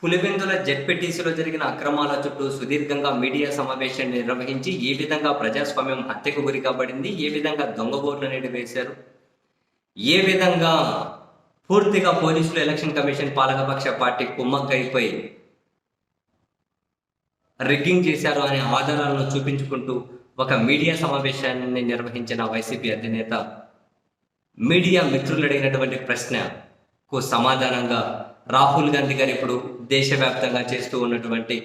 పులివెందుల జెడ్పీటీసీలో జరిగిన అక్రమాల చుట్టూ సుదీర్ఘంగా మీడియా సమావేశం నిర్వహించి ఏ విధంగా ప్రజాస్వామ్యం హత్యకు గురి కాబడింది, ఏ విధంగా దొంగ ఓట్లు అనేది వేశారు, ఏ విధంగా పూర్తిగా పోలీసులు ఎలక్షన్ కమిషన్ పాలకపక్ష పార్టీ కుమ్మక్కైపోయి రిగ్గింగ్ చేశారు అనే ఆధారాలను చూపించుకుంటూ ఒక మీడియా సమావేశాన్ని నిర్వహించిన వైసీపీ అధినేత మీడియా మిత్రులు అడిగినటువంటి ప్రశ్నకు సమాధానంగా రాహుల్ గాంధీ గారు ఇప్పుడు దేశవ్యాప్తంగా చేస్తూ ఉన్నటువంటి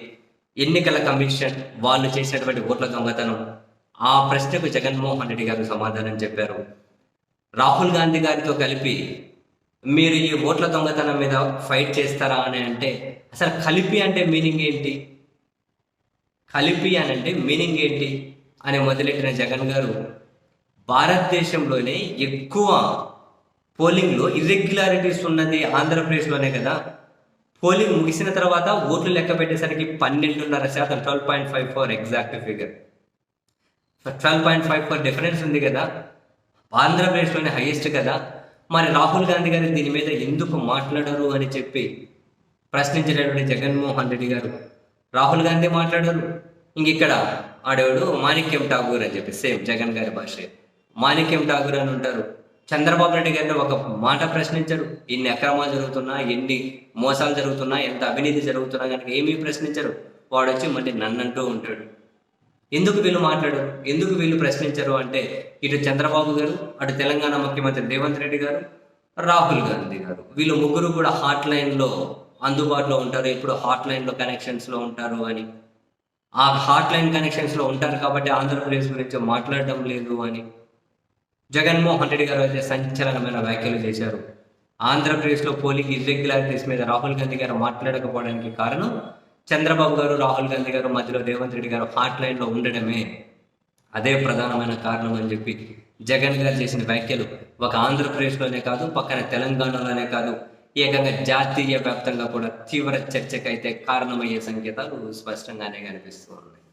ఎన్నికల కమిషన్ వాళ్ళు చేసినటువంటి ఓట్ల దొంగతనం, ఆ ప్రశ్నకు జగన్మోహన్ రెడ్డి గారు సమాధానం చెప్పారు. రాహుల్ గాంధీ గారితో కలిపి మీరు ఈ ఓట్ల దొంగతనం మీద ఫైట్ చేస్తారా అని అంటే, అసలు కలిపి అంటే మీనింగ్ ఏంటి, కలిపి అని అంటే మీనింగ్ ఏంటి అని మొదలెట్టిన జగన్ గారు, భారతదేశంలోనే ఎక్కువ పోలింగ్లో ఇర్రెగ్యులారిటీస్ ఉన్నది ఆంధ్రప్రదేశ్లోనే కదా. పోలింగ్ ముగిసిన తర్వాత ఓట్లు లెక్క పెట్టేసరికి 12.5%, 12.54 ఎగ్జాక్ట్ ఫిగర్, 12.54 డిఫరెన్స్ ఉంది కదా. ఆంధ్రప్రదేశ్లోనే హైయెస్ట్ కదా. మరి రాహుల్ గాంధీ గారు దీని మీద ఎందుకు మాట్లాడరు అని చెప్పి ప్రశ్నించినటువంటి జగన్మోహన్ రెడ్డి గారు, రాహుల్ గాంధీ మాట్లాడరు, ఇక్కడ ఆడేవాడు మాణిక్యం ఠాగూర్ అని చెప్పి, సేమ్ జగన్ గారి భాష మాణిక్యం ఠాగూర్ అని ఉంటారు. చంద్రబాబు నాయుడు గారిని ఒక మాట ప్రశ్నించరు. ఎన్ని అక్రమాలు జరుగుతున్నా, ఎన్ని మోసాలు జరుగుతున్నా, ఎంత అవినీతి జరుగుతున్నా కనుక ఏమీ ప్రశ్నించరు. వాడు వచ్చి మళ్ళీ నన్నంటూ ఉంటాడు. ఎందుకు వీళ్ళు మాట్లాడరు, ఎందుకు వీళ్ళు ప్రశ్నించరు అంటే, ఇటు చంద్రబాబు గారు, అటు తెలంగాణ ముఖ్యమంత్రి రేవంత్ రెడ్డి గారు, రాహుల్ గాంధీ గారు, వీళ్ళు ముగ్గురు కూడా హాట్ లైన్లో అందుబాటులో ఉంటారు. ఇప్పుడు హాట్ లైన్లో కనెక్షన్స్లో ఉంటారు అని, ఆ హాట్ లైన్ కనెక్షన్స్లో ఉంటారు కాబట్టి ఆంధ్రప్రదేశ్ గురించి మాట్లాడడం లేదు అని జగన్మోహన్ రెడ్డి గారు అయితే సంచలనమైన వ్యాఖ్యలు చేశారు. ఆంధ్రప్రదేశ్లో పోలింగ్ ఇర్రెగ్యులారిటీస్ మీద రాహుల్ గాంధీ గారు మాట్లాడకపోవడానికి కారణం చంద్రబాబు గారు, రాహుల్ గాంధీ గారు మధ్యలో రేవంత్ రెడ్డి గారు హాట్ లైన్లో ఉండడమే, అదే ప్రధానమైన కారణం అని చెప్పి జగన్ గారు చేసిన వ్యాఖ్యలు ఒక ఆంధ్రప్రదేశ్లోనే కాదు, పక్కన తెలంగాణలోనే కాదు, ఏకంగా జాతీయ వ్యాప్తంగా కూడా తీవ్ర చర్చకైతే కారణమయ్యే సంకేతాలు స్పష్టంగానే కనిపిస్తూ ఉన్నాయి.